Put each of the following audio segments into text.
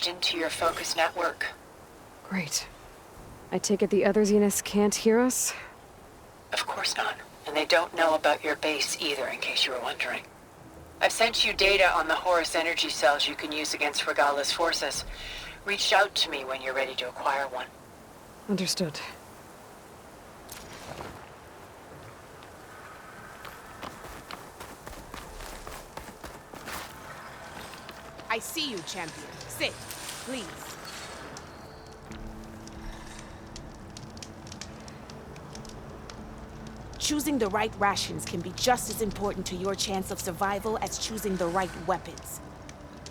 patched into your focus network. Great. I take it the other Zeniths can't hear us? Of course not. And they don't know about your base either, in case you were wondering. I've sent you data on the Horus energy cells you can use against Regala's forces. Reach out to me when you're ready to acquire one. Understood. I see you, champion. Sit, please. Choosing the right rations can be just as important to your chance of survival as choosing the right weapons.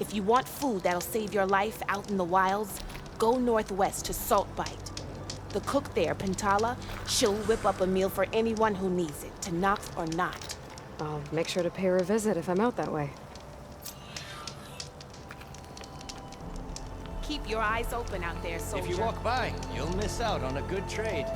If you want food that'll save your life out in the wilds, go northwest to Saltbite. The cook there, Pantala, she'll whip up a meal for anyone who needs it, to knock or not. I'll make sure to pay her a visit if I'm out that way. Keep your eyes open out there, soldier. If you walk by, you'll miss out on a good trade.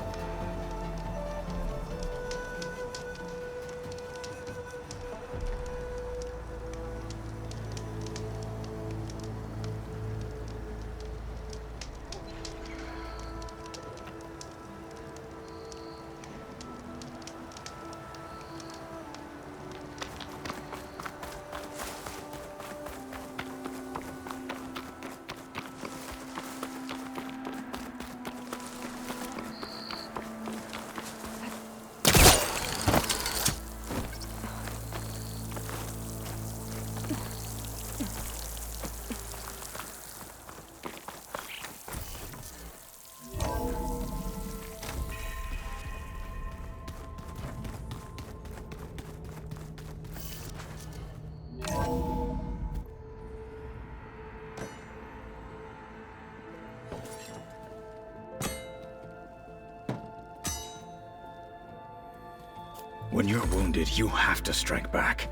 When you're wounded, you have to strike back.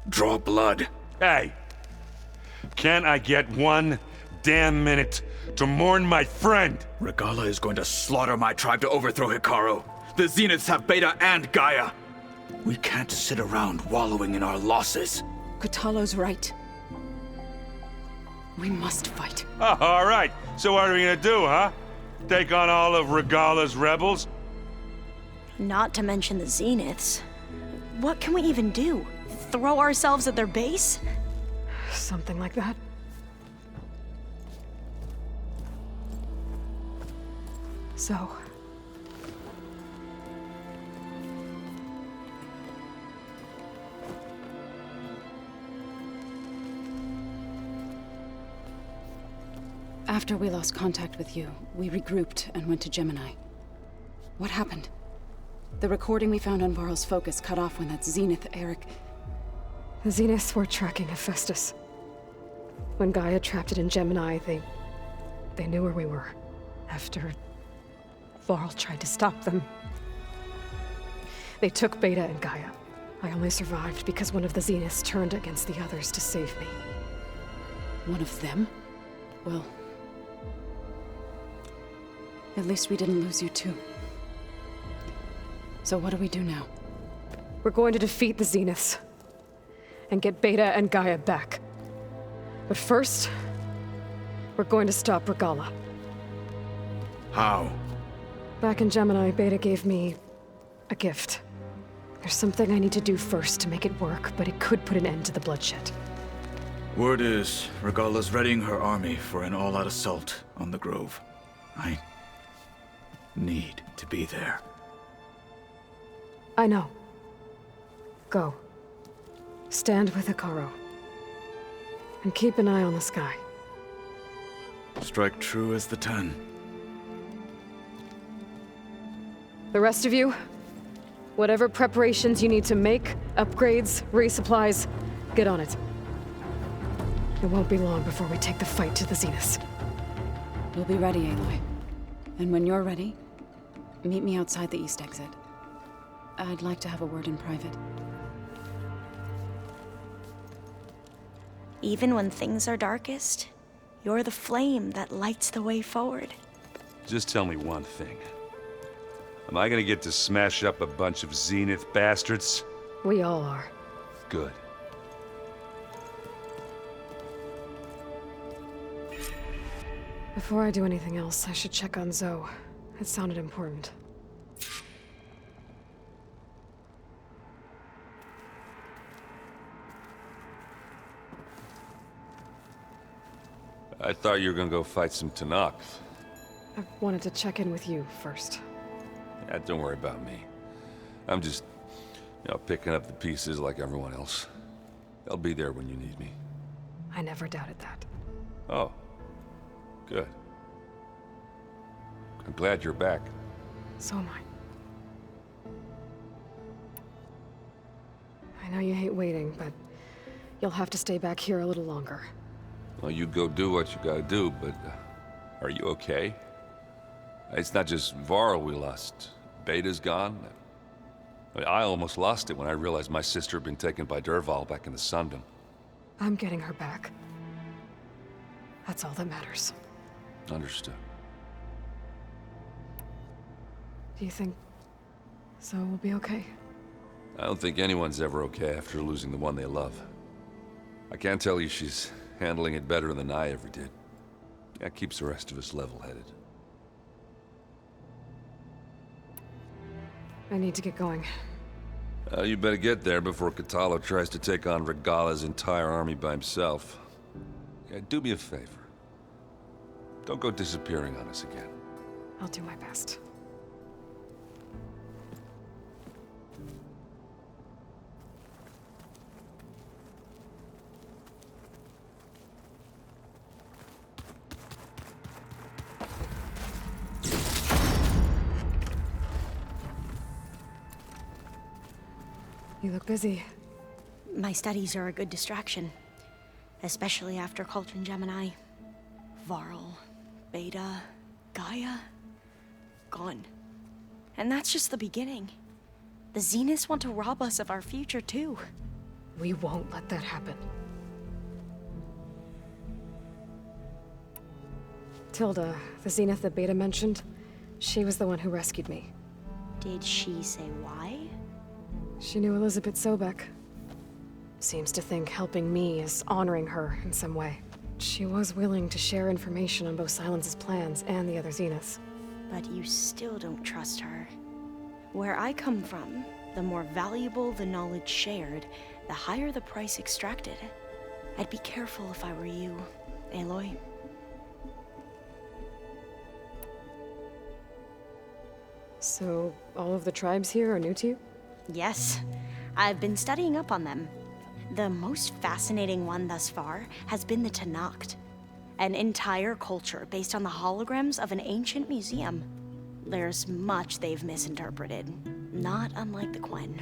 Draw blood. Hey! Can't I get one damn minute to mourn my friend? Regala is going to slaughter my tribe to overthrow Hekarro. The Zeniths have Beta and Gaia. We can't sit around wallowing in our losses. Kotallo's right. We must fight. Oh, all right. So what are we gonna do, huh? Take on all of Regala's rebels? Not to mention the Zeniths. What can we even do? Throw ourselves at their base? Something like that. So... After we lost contact with you, we regrouped and went to Gemini. What happened? The recording we found on Varl's focus cut off when that Zenith, Eric... The Zeniths were tracking Hephaestus. When Gaia trapped it in Gemini, they knew where we were. After Varl tried to stop them. They took Beta and Gaia. I only survived because one of the Zeniths turned against the others to save me. One of them? Well... at least we didn't lose you too. So what do we do now? We're going to defeat the Zeniths. And get Beta and Gaia back. But first, we're going to stop Regala. How? Back in Gemini, Beta gave me a gift. There's something I need to do first to make it work, but it could put an end to the bloodshed. Word is, Regala's readying her army for an all-out assault on the Grove. I need to be there. I know. Go. Stand with Hekarro. And keep an eye on the sky. Strike true as the 10. The rest of you, whatever preparations you need to make, upgrades, resupplies, get on it. It won't be long before we take the fight to the Zeniths. We'll be ready, Aloy. And when you're ready, meet me outside the east exit. I'd like to have a word in private. Even when things are darkest, you're the flame that lights the way forward. Just tell me one thing. Am I gonna get to smash up a bunch of Zenith bastards? We all are. Good. Before I do anything else, I should check on Zoe. It sounded important. I thought you were gonna go fight some Tenakth. I wanted to check in with you first. Yeah, don't worry about me. I'm just, picking up the pieces like everyone else. I'll be there when you need me. I never doubted that. Oh. Good. I'm glad you're back. So am I. I know you hate waiting, but you'll have to stay back here a little longer. Well, you go do what you gotta do, but are you okay? It's not just Varl we lost. Beta's gone. I almost lost it when I realized my sister had been taken by Dervahl back in the Sundom. I'm getting her back. That's all that matters. Understood. Do you think Zoe will be okay? I don't think anyone's ever okay after losing the one they love. I can't tell you she's handling it better than I ever did. That keeps the rest of us level-headed. I need to get going. You better get there before Kotallo tries to take on Regalla's entire army by himself. Yeah, do me a favor. Don't go disappearing on us again. I'll do my best. You look busy. My studies are a good distraction. Especially after Cauldron Gemini. Varl, Beta, Gaia, gone. And that's just the beginning. The Zeniths want to rob us of our future too. We won't let that happen. Tilda, the Zenith that Beta mentioned, she was the one who rescued me. Did she say why? She knew Elizabeth Sobek. Seems to think helping me is honoring her in some way. She was willing to share information on both Silence's plans and the other Zeniths. But you still don't trust her. Where I come from, the more valuable the knowledge shared, the higher the price extracted. I'd be careful if I were you, Aloy. So, all of the tribes here are new to you? Yes, I've been studying up on them. The most fascinating one thus far has been the Tenakth, an entire culture based on the holograms of an ancient museum. There's much they've misinterpreted, not unlike the Quen.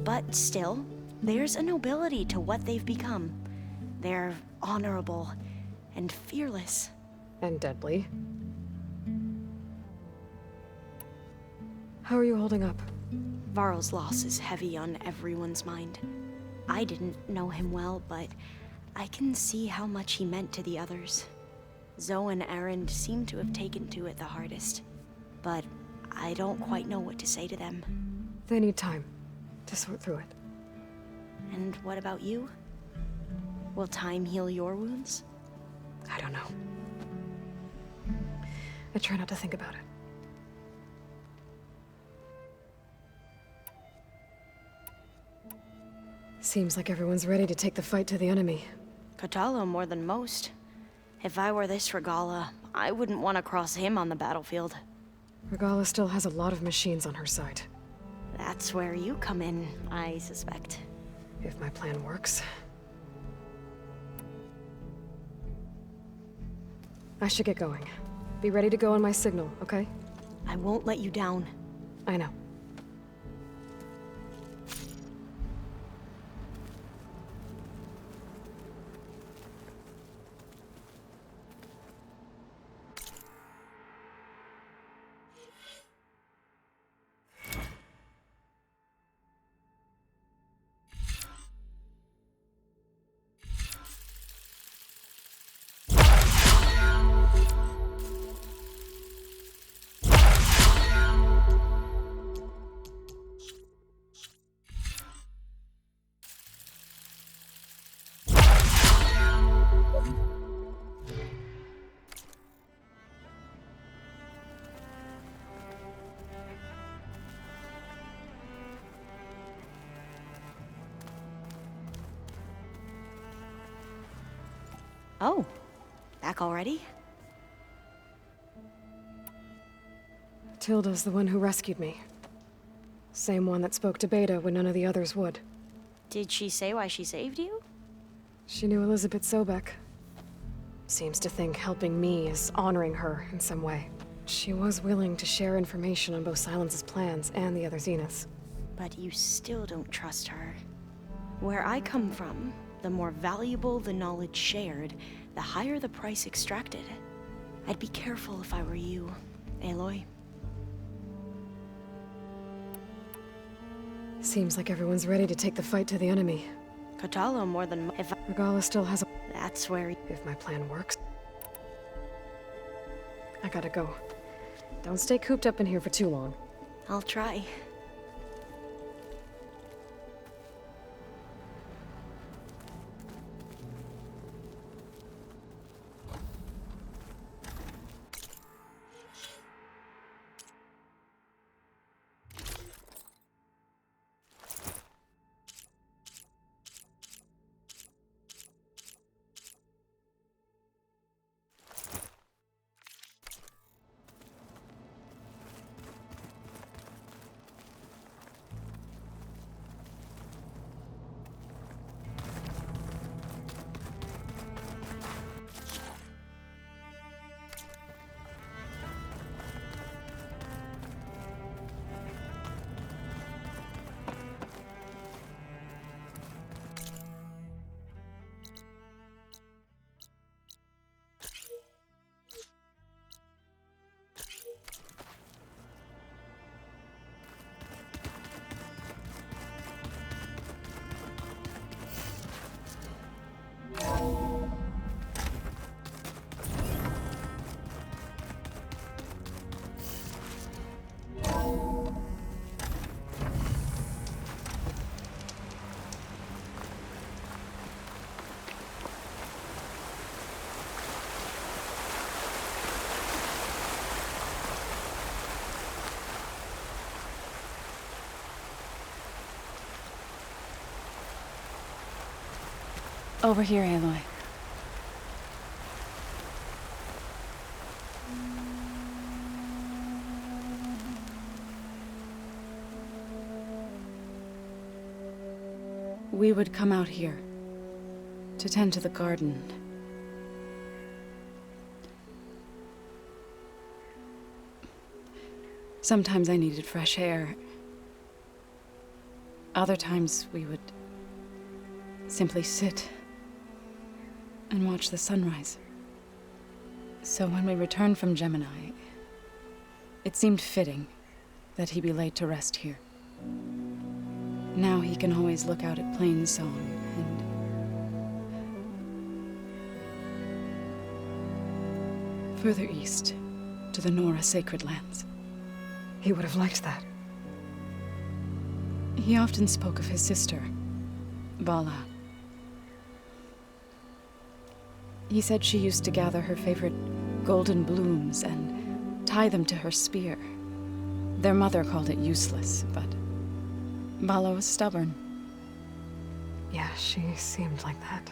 But still, there's a nobility to what they've become. They're honorable and fearless. And deadly. How are you holding up? Varl's loss is heavy on everyone's mind. I didn't know him well, but I can see how much he meant to the others. Zoe and Erend seem to have taken to it the hardest, but I don't quite know what to say to them. They need time to sort through it. And what about you? Will time heal your wounds? I don't know. I try not to think about it. Seems like everyone's ready to take the fight to the enemy. Kotallo more than most. If I were this Regalla, I wouldn't want to cross him on the battlefield. Regalla still has a lot of machines on her side. That's where you come in, I suspect. If my plan works. I should get going. Be ready to go on my signal, okay? I won't let you down. I know. Oh, back already? Tilda's the one who rescued me. Same one that spoke to Beta when none of the others would. Did she say why she saved you? She knew Elizabeth Sobek. Seems to think helping me is honoring her in some way. She was willing to share information on both Silence's plans and the other Zeniths. But you still don't trust her. Where I come from, the more valuable the knowledge shared, the higher the price extracted. I'd be careful if I were you, Aloy. Seems like everyone's ready to take the fight to the enemy. Kotallo more than if Regalla still has a... That's where... If my plan works. I gotta go. Don't stay cooped up in here for too long. I'll try. Over here, Aloy. We would come out here to tend to the garden. Sometimes I needed fresh air. Other times we would simply sit and watch the sunrise. So when we returned from Gemini, it seemed fitting that he be laid to rest here. Now he can always look out at Plainsong and further east to the Nora Sacred Lands. He would have liked that. He often spoke of his sister, Vala. He said she used to gather her favorite golden blooms and tie them to her spear. Their mother called it useless, but Vala was stubborn. Yeah, she seemed like that.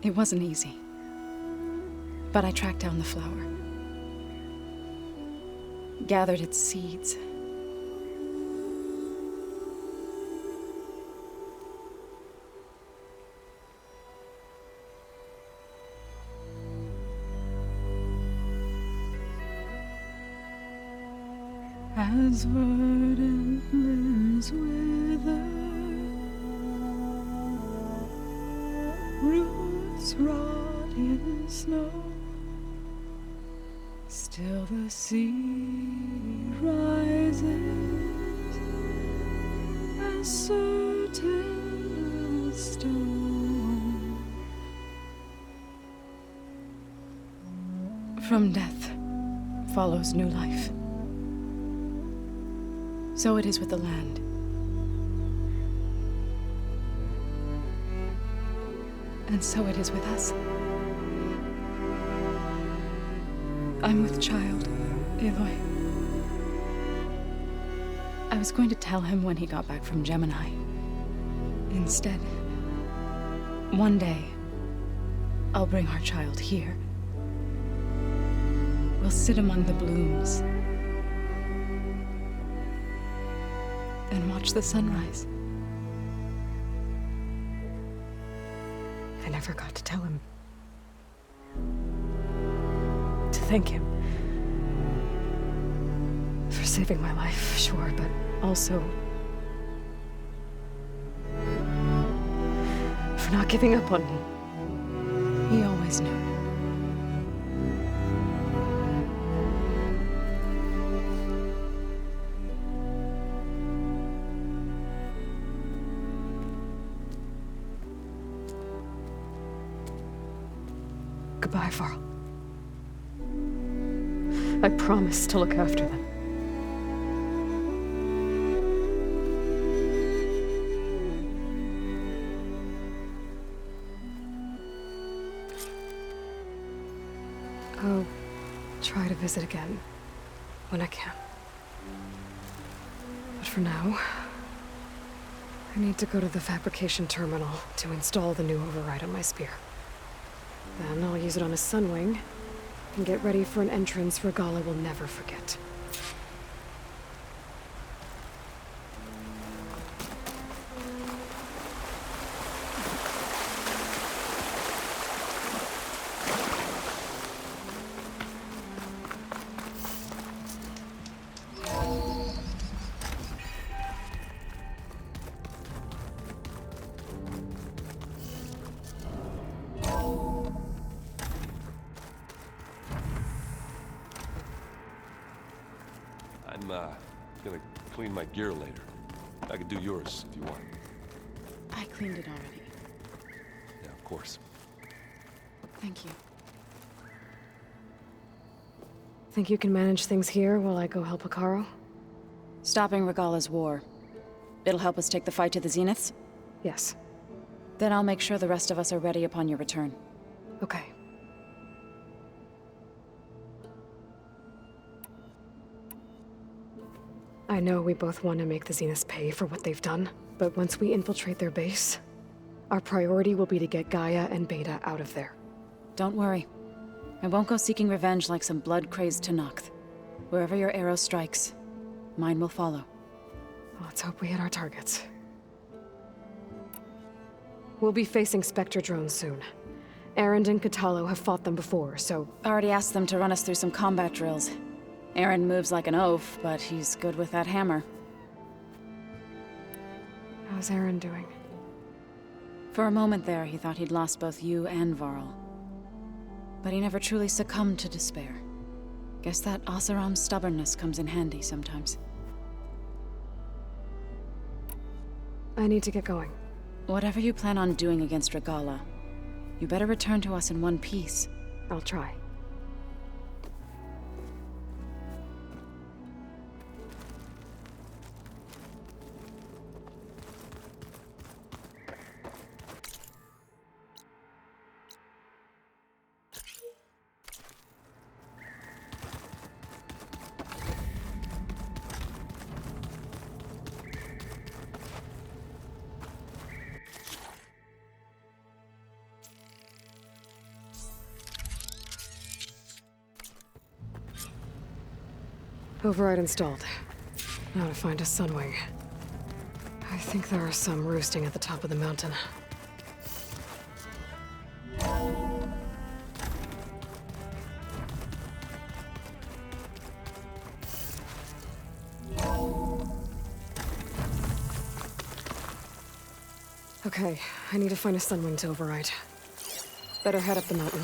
It wasn't easy. But I tracked down the flower. Gathered its seeds. As verdant limbs wither, roots rot in snow, still the sea rises, as certain as stone. From death follows new life. So it is with the land. And so it is with us. I'm with child, Aloy. I was going to tell him when he got back from Gemini. Instead, one day, I'll bring our child here. We'll sit among the blooms and watch the sunrise. I never got to tell him. To thank him. For saving my life, sure, but also for not giving up on me. He always knew. Goodbye, Varl. I promise to look after them. I'll try to visit again when I can. But for now, I need to go to the fabrication terminal to install the new override on my spear. Then I'll use it on a Sunwing and get ready for an entrance Regalla will never forget. I'm gonna clean my gear later. I can do yours if you want. I cleaned it already. Yeah, of course. Thank you. Think you can manage things here while I go help Hekarro? Stopping Regalla's war. It'll help us take the fight to the Zeniths? Yes. Then I'll make sure the rest of us are ready upon your return. Okay. I know we both want to make the Zeniths pay for what they've done, but once we infiltrate their base, our priority will be to get Gaia and Beta out of there. Don't worry. I won't go seeking revenge like some blood-crazed Tenakth. Wherever your arrow strikes, mine will follow. Let's hope we hit our targets. We'll be facing Spectre drones soon. Erend and Kotallo have fought them before, so... Already asked them to run us through some combat drills. Erend moves like an oaf, but he's good with that hammer. How's Erend doing? For a moment there, he thought he'd lost both you and Varl. But he never truly succumbed to despair. Guess that Oseram's stubbornness comes in handy sometimes. I need to get going. Whatever you plan on doing against Regalla, you better return to us in one piece. I'll try. Override installed. Now to find a Sunwing. I think there are some roosting at the top of the mountain. Okay, I need to find a Sunwing to override. Better head up the mountain.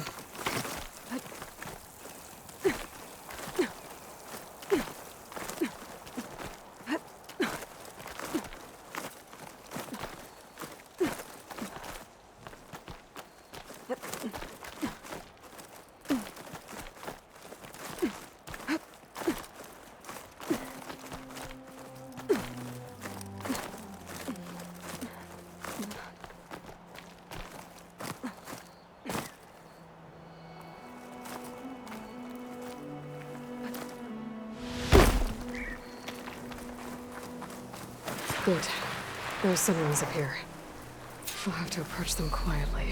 Good. There's Sunwings up here. I'll have to approach them quietly.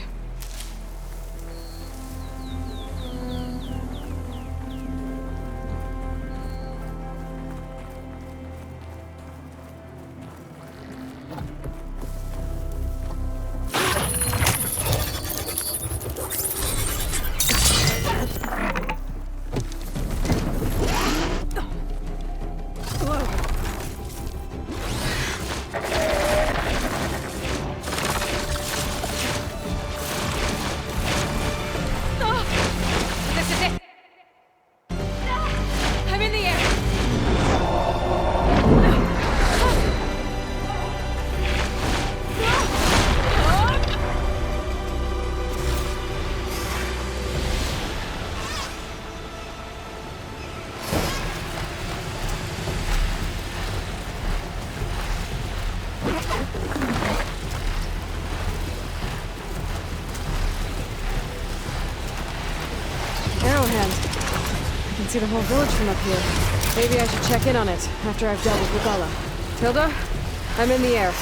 Arrowhand. I can see the whole village from up here. Maybe I should check in on it after I've dealt with Regalla. Tilda, I'm in the air.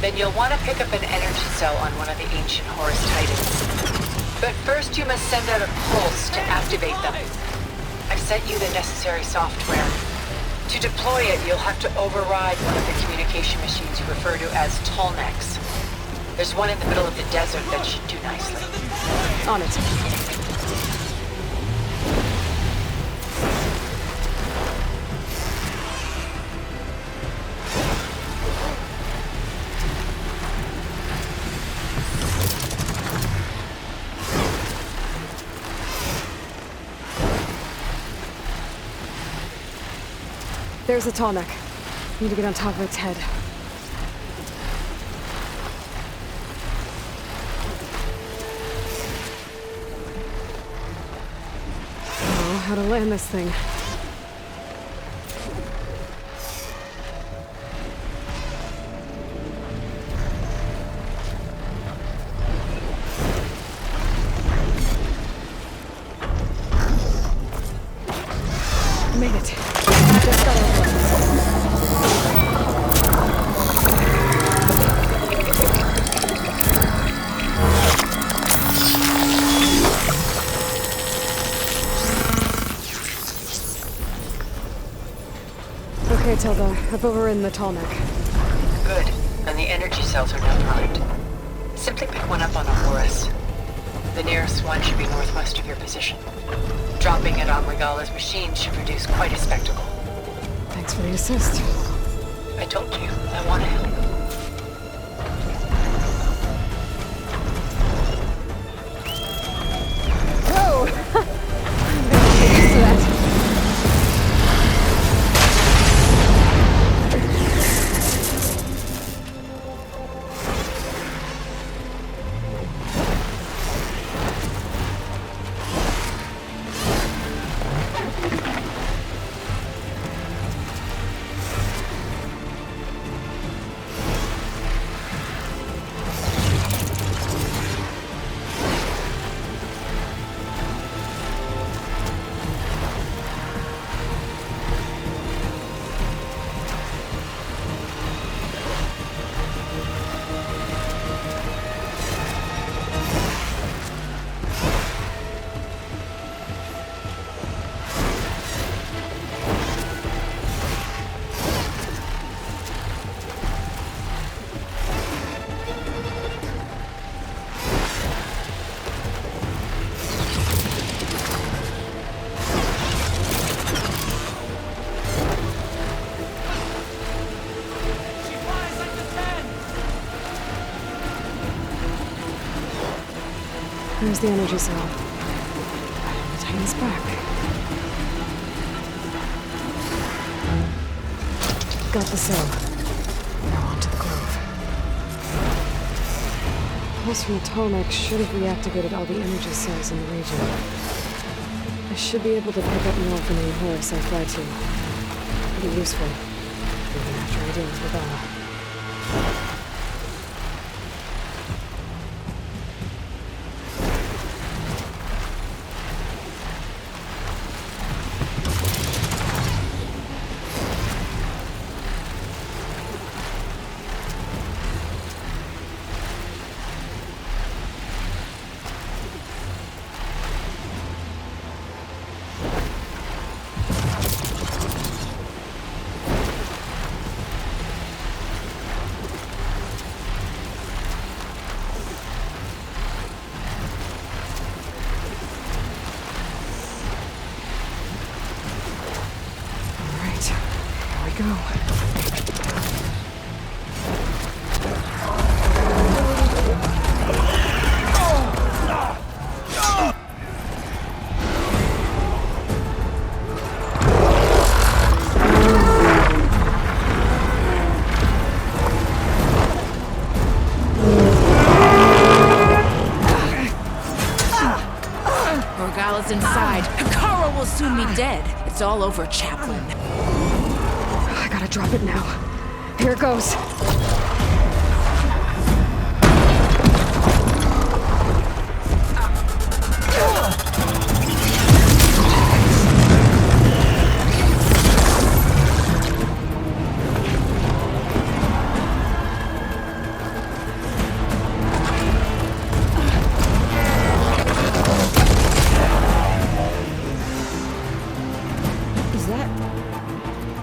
Then you'll want to pick up an energy cell on one of the ancient Horus Titans. But first you must send out a pulse to activate them. I've sent you the necessary software. To deploy it, you'll have to override one of the communication machines you refer to as Tallnecks. There's one in the middle of the desert that should do nicely. On it. There's the Tallneck. Need to get on top of its head. Oh, how to land this thing. Made it. Just got over it. Okay, Tilda. I've overridden the Tallneck. Good. And the energy cells are now primed. Simply pick one up on a Horus. The nearest one should be northwest of your position. Dropping it on Regalla's machine should produce quite a spectacle. Thanks for the assist. I told you, I want to help. Whoa! I'm gonna get used to that. There's the energy cell. The Titan's back. Got the cell. Now on to the Grove. Pulse from the Tallneck should have reactivated all the energy cells in the region. I should be able to pick up more from the Horus I fly to. It'll be useful, even after I deal with Regalla. Go. Regalla's inside. Hekarro will soon be dead. It's all over, Chaplain. I gotta drop it now. Here it goes.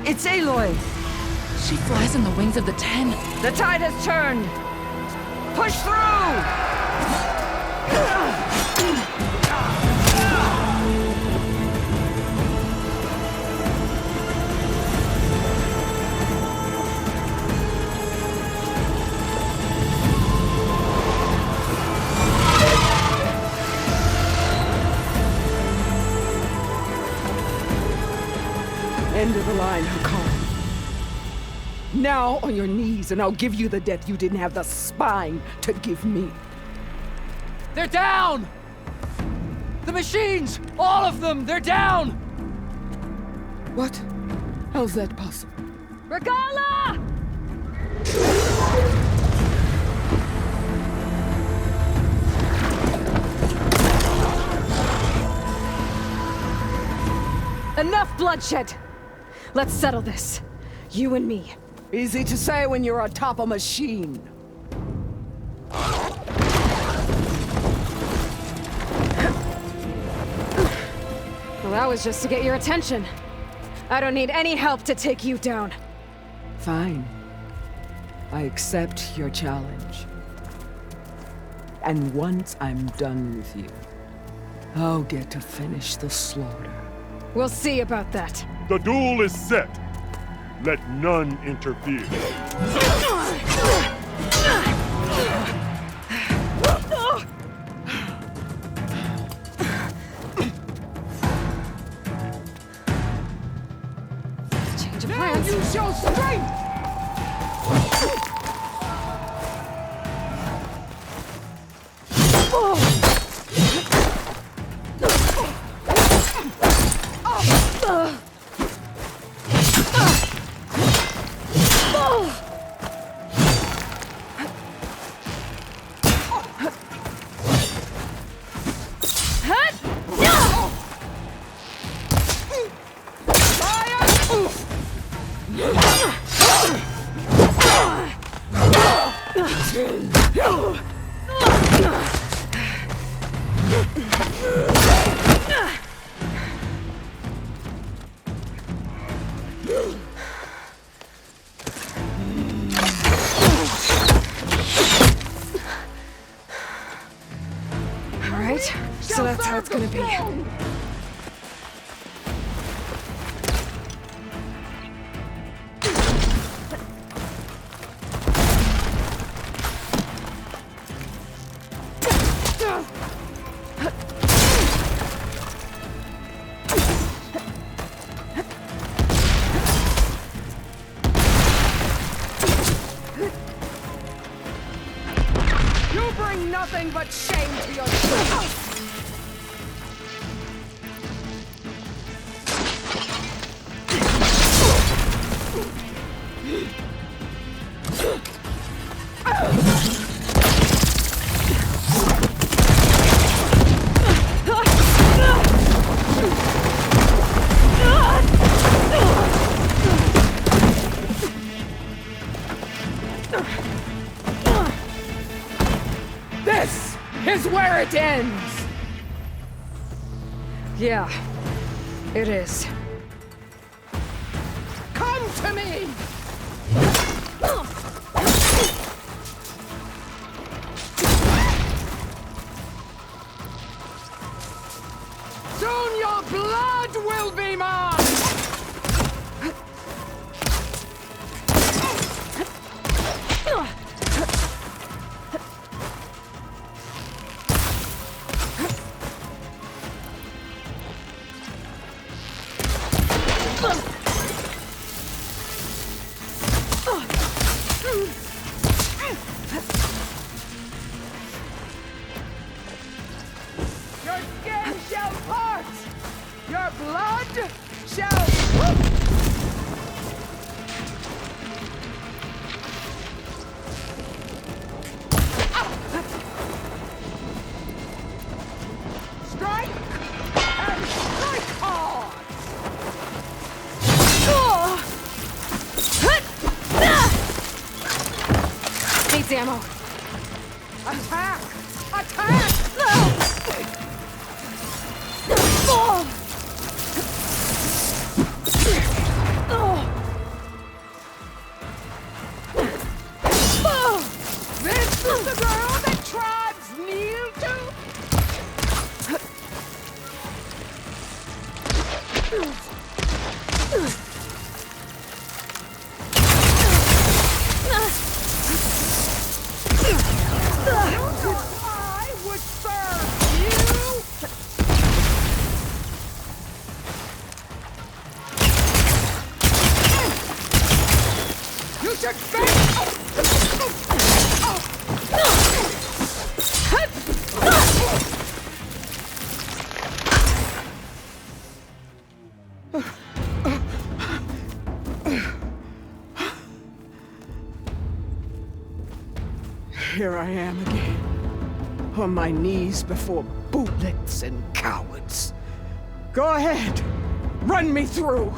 It's Aloy! She flies on the wings of the Ten. The tide has turned! Push through! End of the line, Hakan. Now on your knees, and I'll give you the death you didn't have the spine to give me. They're down! The machines! All of them! They're down! What? How's that possible? Regala! Enough bloodshed! Let's settle this. You and me. Easy to say when you're atop a machine. Well, that was just to get your attention. I don't need any help to take you down. Fine. I accept your challenge. And once I'm done with you, I'll get to finish the slaughter. We'll see about that. The duel is set. Let none interfere. Change of plans. You show strength! Alright, so that's how it's gonna be. You bring nothing but shame to your house! This is where it ends! Yeah, it is. Come to me! Soon your blood will be mine! Your skin shall part! Your blood shall... Strike! And strike hard! Needs ammo. Attack! Attack! Oh! I would serve you! You should Here I am again, on my knees before bootlets and cowards. Go ahead, run me through.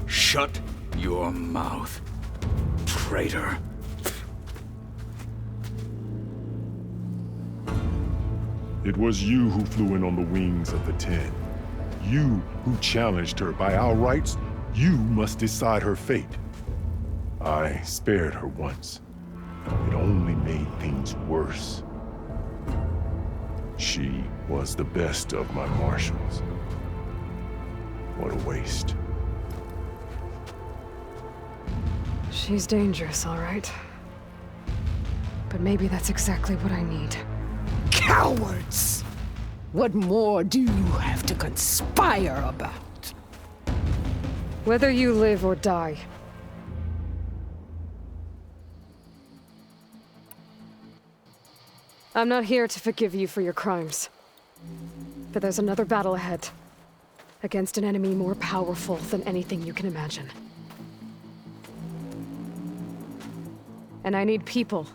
Shut your mouth, traitor. It was you who flew in on the wings of the Ten. You who challenged her by our rights. You must decide her fate. I spared her once. It only made things worse. She was the best of my marshals. What a waste. She's dangerous, all right. But maybe that's exactly what I need. Cowards! What more do you have to conspire about? Whether you live or die. I'm not here to forgive you for your crimes. But there's another battle ahead. Against an enemy more powerful than anything you can imagine. And I need people.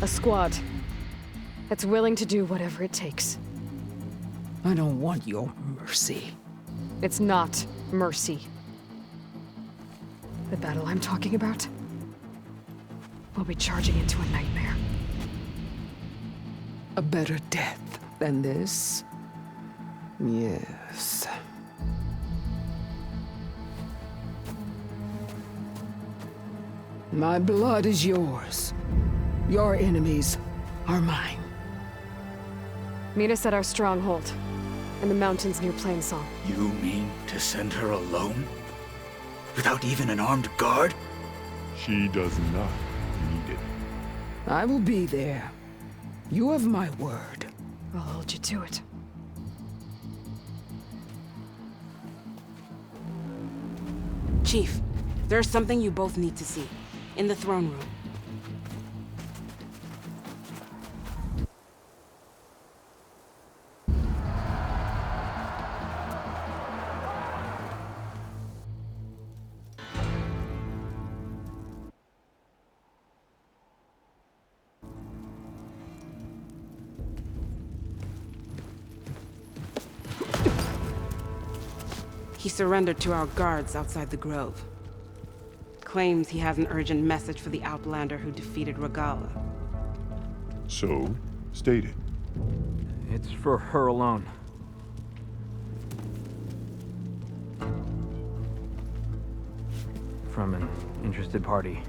A squad. That's willing to do whatever it takes. I don't want your mercy. It's not mercy. The battle I'm talking about will be charging into a nightmare. A better death than this? Yes. My blood is yours. Your enemies are mine. Meet us at our stronghold, in the mountains near Plainsong. You mean to send her alone? Without even an armed guard? She does not need it. I will be there. You have my word. I'll hold you to it. Chief, there's something you both need to see. In the throne room. He surrendered to our guards outside the grove. Claims he has an urgent message for the Outlander who defeated Regalla. So, state it. It's for her alone. From an interested party.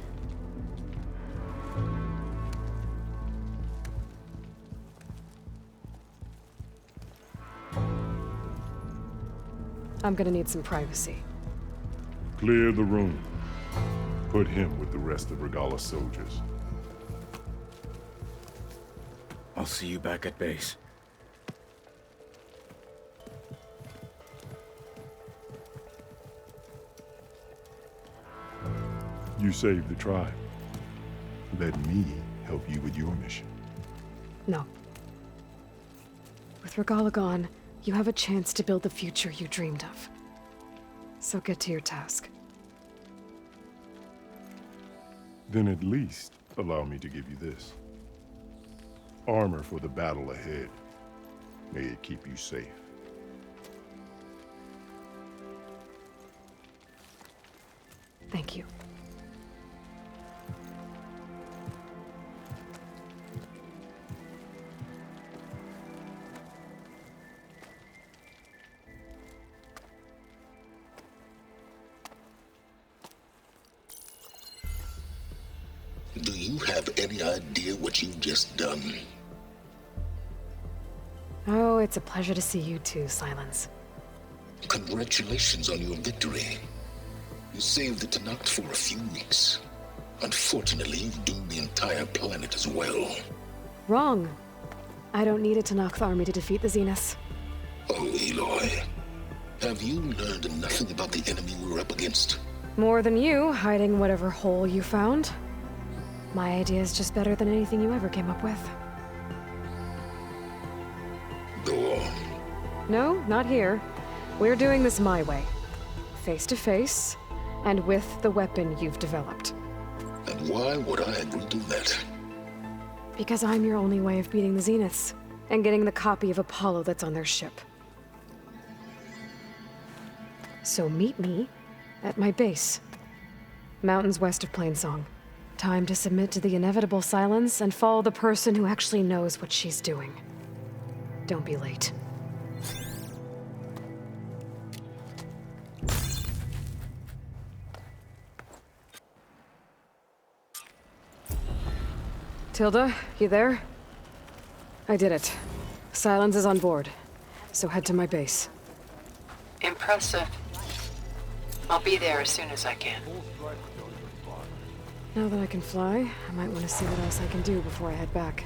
I'm gonna need some privacy. Clear the room. Put him with the rest of Regalla's soldiers. I'll see you back at base. You saved the tribe. Let me help you with your mission. No. With Regalla gone, you have a chance to build the future you dreamed of. So get to your task. Then at least allow me to give you this. Armor for the battle ahead. May it keep you safe. Thank you. Do you have any idea what you've just done? Oh, it's a pleasure to see you too, Silence. Congratulations on your victory. You saved the Tenakth for a few weeks. Unfortunately, you've doomed the entire planet as well. Wrong. I don't need a Tenakth army to defeat the Zeniths. Oh, Aloy. Have you learned nothing about the enemy we're up against? More than you, hiding whatever hole you found. My idea is just better than anything you ever came up with. Go on. No, not here. We're doing this my way. Face to face, and with the weapon you've developed. And why would I agree to that? Because I'm your only way of beating the Zeniths, and getting the copy of Apollo that's on their ship. So meet me at my base. Mountains west of Plainsong. Time to submit to the inevitable silence and follow the person who actually knows what she's doing. Don't be late. Tilda, you there? I did it. Silence is on board, so head to my base. Impressive. I'll be there as soon as I can. Now that I can fly, I might want to see what else I can do before I head back.